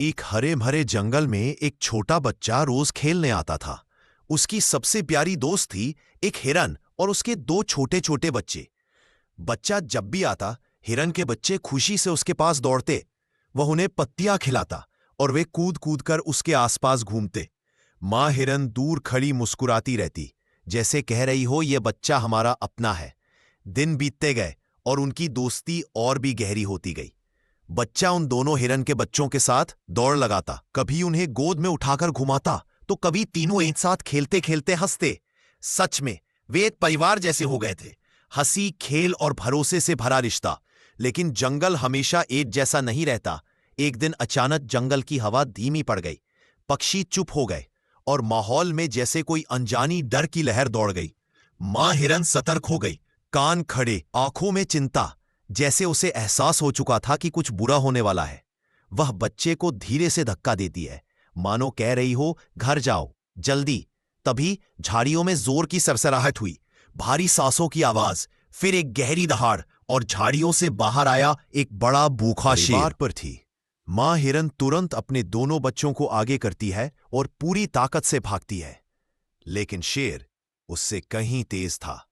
एक हरे भरे जंगल में एक छोटा बच्चा रोज खेलने आता था। उसकी सबसे प्यारी दोस्त थी एक हिरन और उसके दो छोटे छोटे बच्चे। बच्चा जब भी आता, हिरन के बच्चे खुशी से उसके पास दौड़ते। वह उन्हें पत्तियां खिलाता और वे कूद कूद कर उसके आसपास घूमते। माँ हिरन दूर खड़ी मुस्कुराती रहती, जैसे कह रही हो ये बच्चा हमारा अपना है। दिन बीतते गए और उनकी दोस्ती और भी गहरी होती गई। बच्चा उन दोनों हिरन के बच्चों के साथ दौड़ लगाता, कभी उन्हें गोद में उठाकर घुमाता तो कभी तीनों एक साथ खेलते खेलते हंसते। सच में वे एक परिवार जैसे हो गए थे। हंसी, खेल और भरोसे से भरा रिश्ता। लेकिन जंगल हमेशा एक जैसा नहीं रहता। एक दिन अचानक जंगल की हवा धीमी पड़ गई, पक्षी चुप हो गए और माहौल में जैसे कोई अनजानी डर की लहर दौड़ गई। मां हिरन सतर्क हो गई, कान खड़े, आंखों में चिंता, जैसे उसे एहसास हो चुका था कि कुछ बुरा होने वाला है। वह बच्चे को धीरे से धक्का देती है, मानो कह रही हो घर जाओ जल्दी। तभी झाड़ियों में जोर की सरसराहट हुई, भारी सांसों की आवाज, फिर एक गहरी दहाड़ और झाड़ियों से बाहर आया एक बड़ा भूखा शेर। परिवार पर थी। मां हिरन तुरंत अपने दोनों बच्चों को आगे करती है और पूरी ताकत से भागती है। लेकिन शेर उससे कहीं तेज था।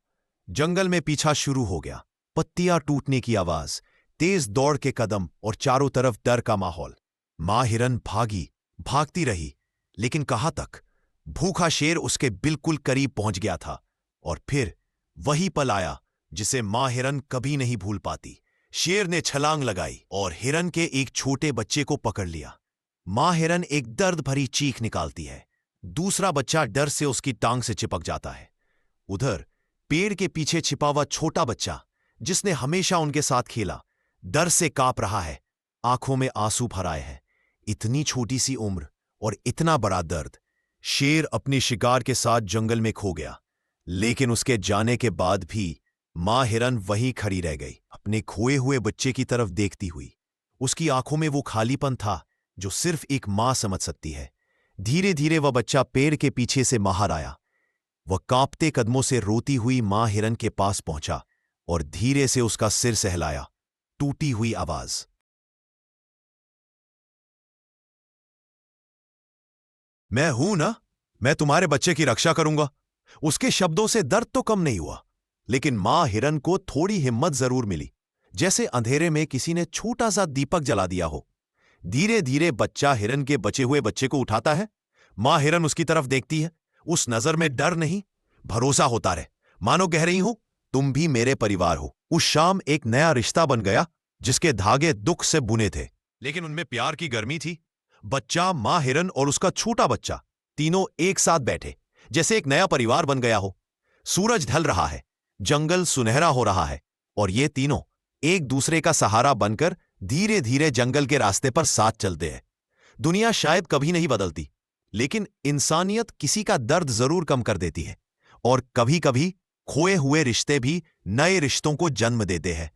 जंगल में पीछा शुरू हो गया, पत्तियां टूटने की आवाज, तेज दौड़ के कदम और चारों तरफ डर का माहौल। मां हिरन भागी, भागती रही, लेकिन कहां तक। भूखा शेर उसके बिल्कुल करीब पहुंच गया था। और फिर वही पल आया जिसे मां हिरन कभी नहीं भूल पाती। शेर ने छलांग लगाई और हिरन के एक छोटे बच्चे को पकड़ लिया। मां हिरन एक दर्द भरी चीख निकालती है। दूसरा बच्चा डर से उसकी टांग से चिपक जाता है। उधर पेड़ के पीछे छिपा हुआ छोटा बच्चा, जिसने हमेशा उनके साथ खेला, डर से कांप रहा है, आंखों में आंसू भर आए हैं। इतनी छोटी सी उम्र और इतना बड़ा दर्द। शेर अपने शिकार के साथ जंगल में खो गया, लेकिन उसके जाने के बाद भी मां हिरन वहीं खड़ी रह गई, अपने खोए हुए बच्चे की तरफ देखती हुई। उसकी आंखों में वो खालीपन था जो सिर्फ एक मां समझ सकती है। धीरे धीरे वह बच्चा पेड़ के पीछे से बाहर आया। वह कांपते कदमों से रोती हुई मां हिरन के पास पहुंचा और धीरे से उसका सिर सहलाया, टूटी हुई आवाज। मैं हूं ना, मैं तुम्हारे बच्चे की रक्षा करूंगा। उसके शब्दों से दर्द तो कम नहीं हुआ, लेकिन मां हिरन को थोड़ी हिम्मत जरूर मिली, जैसे अंधेरे में किसी ने छोटा सा दीपक जला दिया हो। धीरे धीरे बच्चा हिरन के बचे हुए बच्चे को उठाता है। मां हिरन उसकी तरफ देखती है, उस नजर में डर नहीं, भरोसा होता रहे, मानो कह रही हो तुम भी मेरे परिवार हो। उस शाम एक नया रिश्ता बन गया, जिसके धागे दुख से बुने थे, लेकिन उनमें प्यार की गर्मी थी। बच्चा, मां हिरन और उसका छोटा बच्चा, तीनों एक साथ बैठे, जैसे एक नया परिवार बन गया हो। सूरज ढल रहा है, जंगल सुनहरा हो रहा है, और ये तीनों एक दूसरे का सहारा बनकर धीरे धीरे जंगल के रास्ते पर साथ चलते हैं। दुनिया शायद कभी नहीं बदलती, लेकिन इंसानियत किसी का दर्द जरूर कम कर देती है, और कभी कभी खोए हुए रिश्ते भी नए रिश्तों को जन्म देते हैं।